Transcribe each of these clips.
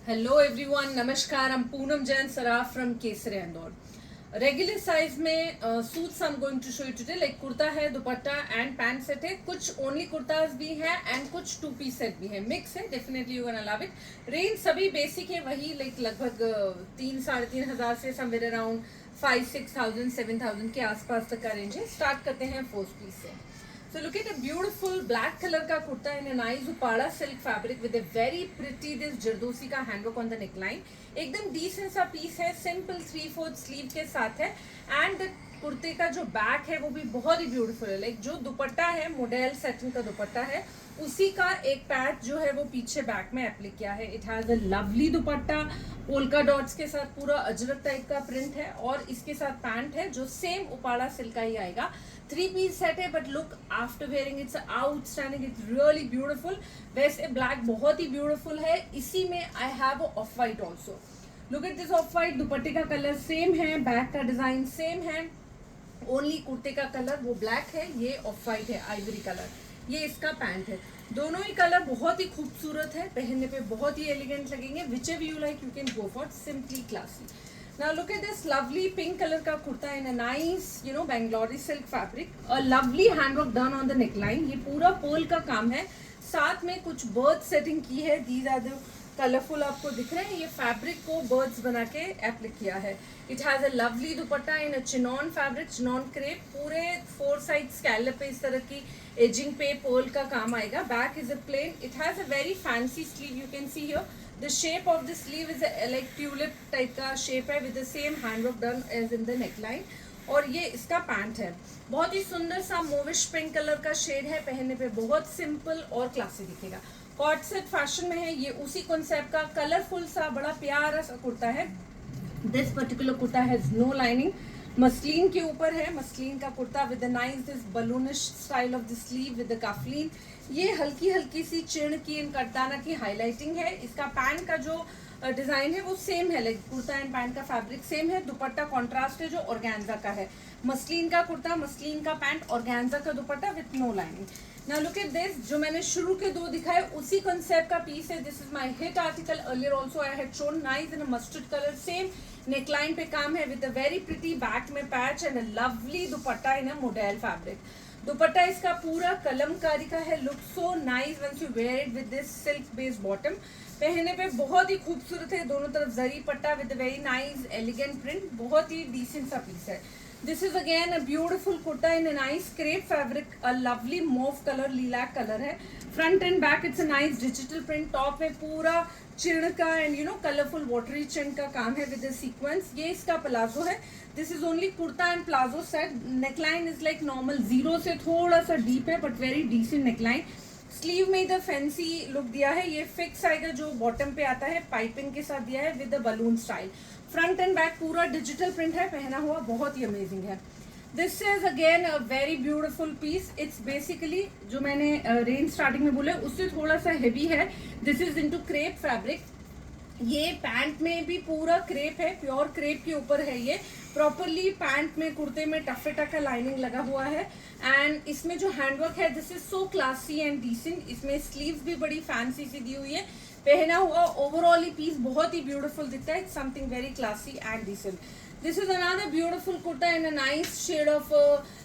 Hello everyone, नमस्कार। I'm Poonam Jain Saraf from Kesari Indore. Regular size में suits I am going to show you today. Like kurta है, dupatta and pant set है। कुछ only kurtas भी है एंड कुछ टू पीस सेट भी है, मिक्स है। Definitely you gonna love it. Range सभी बेसिक है, वही लाइक लगभग 3-3,500 से समवेयर अराउंड 5-6,000 7,000 के आसपास तक का रेंज है। स्टार्ट करते हैं फर्स्ट पीस से। So look at a beautiful black color का kurta in a nice Uppada silk fabric with a very pretty this zardozi का हैंडवर्क on the neckline। एकदम decent सा पीस है, सिंपल 3/4 स्लीव के साथ है एंड कुर्ते का जो बैक है वो भी बहुत ही ब्यूटीफुल है। लाइक जो दुपट्टा है मॉडल सेटिंग का दुपट्टा है, उसी का एक पैच जो है वो पीछे बैक में एप्लिक किया है। It has a lovely dupatta, polka dots के साथ पूरा अजरक टाइप का प्रिंट है और इसके साथ पैंट है जो सेम उपाड़ा सिल्क का ही आएगा। 3 पीस सेट है but look after wearing it's outstanding, it's really beautiful. वैसे ब्लैक बहुत ही ब्यूटीफुल है, इसी में I have of white also. Look at this of white. दुपट्टे का कलर सेम है, बैक का डिजाइन सेम है, ओनली कुर्ते का कलर वो ब्लैक है, ये ऑफ वाइट है आइवरी कलर। ये इसका पैंट है। दोनों ही कलर बहुत ही खूबसूरत है, पहनने पे बहुत ही एलिगेंट लगेंगे। Which ever you like you can go for, simply classy. Now look at this lovely pink color का kurta in a nice Bengaluru silk fabric, a lovely handwork done on the neckline। ये पूरा पोल का काम है, साथ में कुछ बर्ड सेटिंग की है। These are the कलरफुल आपको दिख रहे हैं, ये फैब्रिक को बर्ड्स बना के एप्लिक किया है। It has a lovely dupatta in a chinon fabric, chinon crepe. पूरे 4 साइड स्कैलप पे इस तरह की एजिंग पे पोल का काम आएगा। Back is a plain. It has a very fancy sleeve, you can see here the shape of the sleeve is like tulip type का शेप है with the same handwork done as in the neckline. और ये इसका pant है, बहुत ही सुंदर सा मोविश पिंक कलर का शेड है, पहनने पे बहुत सिंपल और क्लासी दिखेगा। कॉट सेट फैशन में है, ये उसी कॉन्सेप्ट का कलरफुल सा बड़ा प्यारा सा कुर्ता है। This particular kurta has no lining, muslin के ऊपर है। मसलिन का kurta with the nice this balloonish style of the sleeve with the cufflink. ये हल्की हल्की सी चिड़ की एंड कटदाना की हाईलाइटिंग है। इसका पैंट का जो डिजाइन है वो सेम है, लाइक कुर्ता एंड पैंट का फैब्रिक सेम है। दुपट्टा कॉन्ट्रास्ट है जो ऑर्गेन्जा का है। मसलिन का कुर्ता, मसलिन का पैंट, ऑर्गेन्जा का dupatta with no lining. Now look at this, जो मैंने शुरू के 2 दिखाए उसी कंसेप्ट का पीस है। This is my hit article earlier also I had shown. Nice in a mustard colour, same neckline पे काम है with a very pretty back में patch and a lovely dupatta in a modal fabric. Dupatta इसका पूरा कलमकारी का है। Look so nice once you wear it with this silk based bottom. पहनने पे बहुत ही खूबसूरत है, दोनों तरफ जरी पट्टा with very nice elegant print, बहुत ही डिसेंट सा पीस है। This is again a beautiful kurta in a nice crepe fabric, a lovely mauve colour, lilac colour है। Front and back it's a nice digital print. Top में पूरा चिड़ का and colourful watery चिड़ का काम है विद सीक्वेंस। ये इसका प्लाजो है। This is only kurta and palazzo set. Neckline is like normal, zero से थोड़ा सा डीप है but very decent neckline. Sleeve में इधर फैंसी लुक दिया है। ये फिक्स आएगा जो बॉटम पे आता है, पाइपिंग के साथ दिया है with the balloon style. Front and back पूरा डिजिटल प्रिंट है, पहना हुआ बहुत ही अमेजिंग है। This is again a very beautiful piece. It's basically जो मैंने रेंज स्टार्टिंग में बोला उससे थोड़ा सा हेवी है। This is into crepe fabric. ये पैंट में भी पूरा क्रेप है, प्योर क्रेप के ऊपर है ये। प्रॉपरली पैंट में, कुर्ते में टफेटा का लाइनिंग लगा हुआ है एंड इसमें जो हैंडवर्क है this is so classy and decent. इसमें स्लीव्स भी बड़ी फैंसी सी दी हुई है। पहना हुआ ओवरऑल ही पीस बहुत ही ब्यूटीफुल दिखता है। Something very classy and decent. This is another beautiful kurta in a nice shade of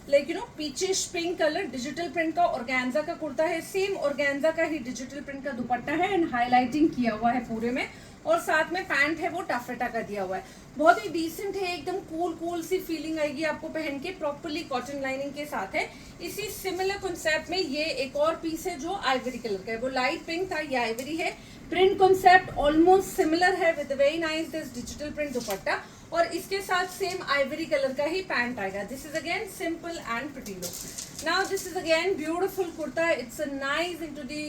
like peachish pink colour. Digital print का ऑर्गेन्जा का कुर्ता है, सेम ऑर्गेन्जा का ही डिजिटल प्रिंट का दुपट्टा है एंड हाईलाइटिंग किया हुआ है पूरे में। और साथ में पैंट है वो टाफेटा का दिया हुआ है। बहुत ही डिसेंट है, एकदम कूल कूल सी फीलिंग आएगी आपको पहन के। प्रॉपरली कॉटन लाइनिंग के साथ है। इसी सिमिलर कॉन्सेप्ट में ये एक और पीस है जो आइवरी कलर का है। वो लाइट पिंक था, ये आइवरी है। प्रिंट कॉन्सेप्ट ऑलमोस्ट सिमिलर है with very nice this digital print dupatta और इसके साथ सेम आइवरी कलर का ही पैंट आएगा। This is again simple and pretty look. Now this is again beautiful kurta. It's a nice into the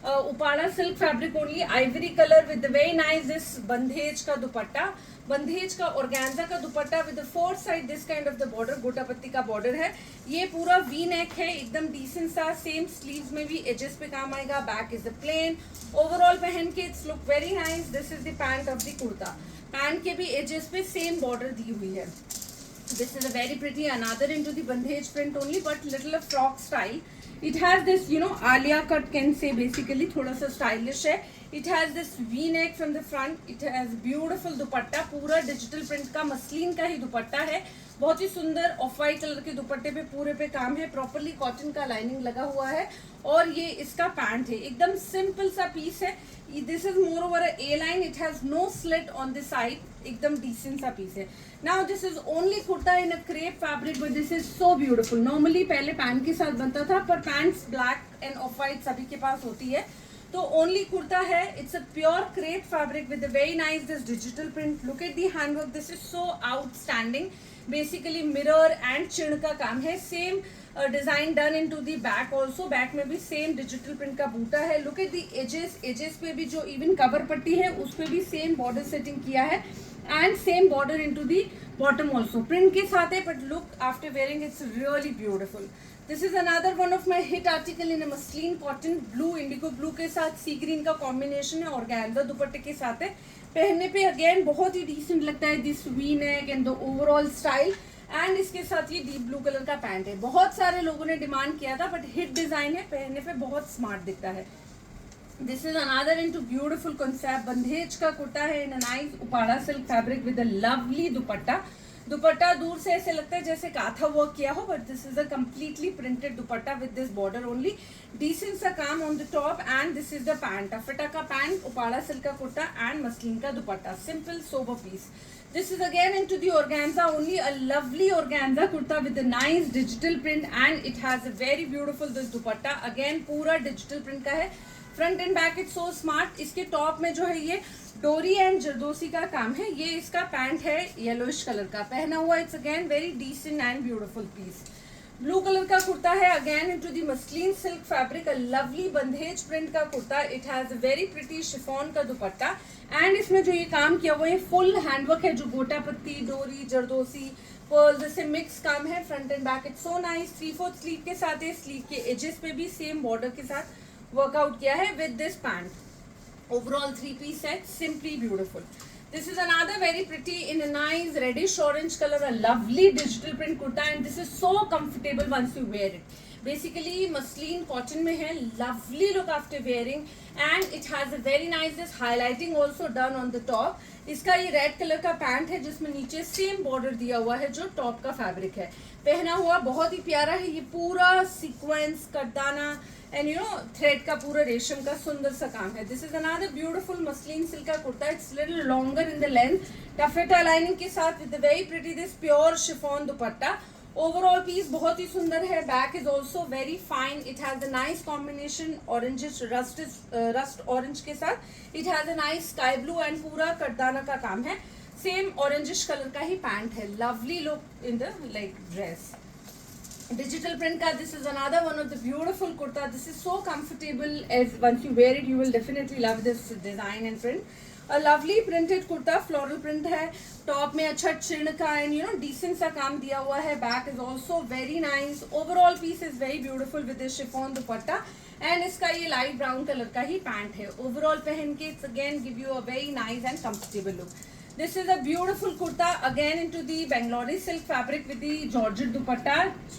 Uppada silk fabric only, ivory colour with very nice this bandhej का दुपट्टा, बंधेज का organza का dupatta with 4 side this kind of the border, गोटा पत्ती का border है। ये पूरा V neck है, एकदम डिसेंट सा। सेम स्लीव्स में भी एजेस पे काम आएगा। Back is the plain. Overall पहन के it's look very nice. This is the pant of the kurta. Pant के भी एजेस पे सेम बॉर्डर दी हुई है। This is a very pretty, another into the bandhej print only, but little of frock style. It has this, Alia cut can say basically थोड़ा सा stylish है। It has this V neck from the front, it has beautiful दुपट्टा, पूरा digital print का muslin का ही दुपट्टा है, बहुत ही सुंदर ऑफ वाइट कलर के दुपट्टे पे पूरे पे काम है, प्रॉपरली कॉटन का लाइनिंग लगा हुआ है, और ये इसका पैंट है, एकदम सिंपल सा पीस है, this is moreover A line, it has no slit on the side, एकदम डिसेंट सा पीस है। Now this is only kurta in a crepe fabric, but this is so beautiful. Normally पहले pant के साथ बनता था, पर pants black and off white सभी के पास होती है, तो ओनली कुर्ता है, it's a pure crepe fabric with a very nice this digital print, look at the handwork, this is so outstanding, basically mirror and चिड़ का काम है, same design done in to the back also, back में भी same digital print का बूटा है, look at the edges, edges पे भी जो इवन कवर पट्टी है उस पे भी सेम बॉर्डर सेटिंग किया है, and same border in to the bottom also, print के साथ है, but look after wearing it's really beautiful. This is another one of my hit article in a muslin cotton, blue, indigo blue के साथ sea green का combination है, organza दुपट्टे के साथ है, पहनने पे अगेन बहुत ही डिसेंट लगता है, this V neck and the overall style, and इसके साथ ये डीप ब्लू कलर का पैंट है, बहुत सारे लोगों ने डिमांड किया था, बट हिट डिजाइन है, पहनने पे बहुत स्मार्ट दिखता है। This is another into beautiful concept, bandhej का कुर्ता है in a nice Uppada silk fabric with a lovely dupatta, dupatta दूर से ऐसे लगता है जैसे काथा वर्क किया हो, but this is a completely printed dupatta with this border only, decent सा काम on the top, and this is the pant, taffeta का पैंट, उपाड़ा सिल्क का कुर्ता एंड मसलिन का dupatta, simple sober piece. This is again into the organza only, a lovely organza kurta with a nice digital print, and it has a very beautiful this dupatta, again पूरा digital print का है, front and back it's so smart. इसके top में जो है ये डोरी and zardozi का काम है, ये इसका पैंट है येलोइश कलर का पहना हुआ, it's again very decent and beautiful piece. Blue colour का कुर्ता है again into the muslin silk fabric, a lovely bandhej print का kurta, it has a very pretty chiffon का दुपट्टा, एंड इसमें जो ये काम किया हुआ है फुल हैंडवर्क है, जो गोटा पत्ती, डोरी, जरदोसी, पर्ल जैसे मिक्स काम है, front and back it's so nice. 3/4 sleeve के साथ है, स्लीव के एजेस पे भी सेम बॉर्डर के साथ वर्कआउट किया है with this pant, overall 3 piece set, simply beautiful. This is another very pretty in a nice reddish orange color, a lovely digital print kurta, and this is so comfortable once you wear it. Basically muslin cotton में है, lovely look after wearing, and it has a very nice this highlighting also done on the top. इसका ये red colour का pant है जिसमें नीचे same border दिया हुआ है जो टॉप का फैब्रिक है, पहना हुआ बहुत ही प्यारा है, ये पूरा sequence katdana and you know thread का पूरा रेशम का सुंदर सा काम है। This is another beautiful muslin silk का kurta, it's little longer in the length, taffeta lining के साथ with very pretty this pure chiffon dupatta. Overall piece बहुत ही सुंदर है, back is also very fine, it has a nice combination orangish rust orange के साथ, it has a nice sky blue and पूरा कटदाना का काम है, सेम ऑरेंजिश कलर का ही पैंट है, lovely look in the like dress. Digital print का this is another one of the beautiful kurta, this is so comfortable, as once you wear it you will definitely love this design and print, a lovely printed kurta, floral print है, top में अच्छा चिड़ का and you no decent सा काम दिया हुआ है, back is also very nice, overall piece is very beautiful with this chiffon dupatta, and इसका ये लाइट ब्राउन कलर का ही पैंट है, ओवरऑल पहन के it's again give you a very nice and comfortable look. This is a beautiful kurta again into the Bangalore silk fabric with the Georgette dupatta,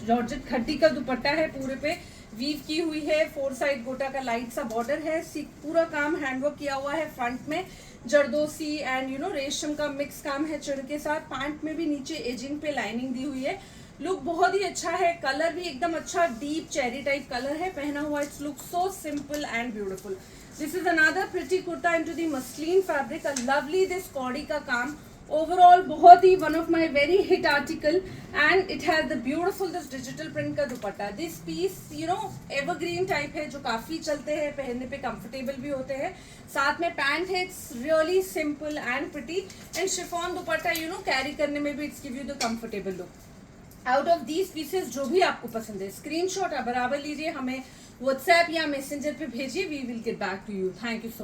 Georgette खड्डी का दुपट्टा है, पूरे पे weave की हुई है, 4 साइड गोटा का लाइट सा बॉर्डर है, पूरा काम हैंडवर्क किया हुआ है, फ्रंट में जरदोसी एंड यू नो रेशम का मिक्स काम है चिड़ के साथ, पैंट में भी नीचे एजिंग पे लाइनिंग दी हुई है, लुक बहुत ही अच्छा है, कलर भी एकदम अच्छा डीप चेरी टाइप कलर है, पहना हुआ it's look so simple and beautiful. This is another pretty kurta into the muslin fabric, a lovely this कॉडी का काम, ओवरऑल बहुत ही one of my very hit article, and it has the beautiful this digital print का dupatta, this piece you know evergreen type है जो काफी चलते हैं, पहनने पे कंफर्टेबल भी होते हैं, साथ में पैंट है, it's really simple and pretty, and chiffon dupatta you know carry करने में भी it's give you the comfortable look. Out of these pieces जो भी आपको पसंद है स्क्रीनशॉट आप बराबर लीजिए, हमें व्हाट्सएप या मैसेंजर पे भेजिए, we will get back to you. Thank you so much.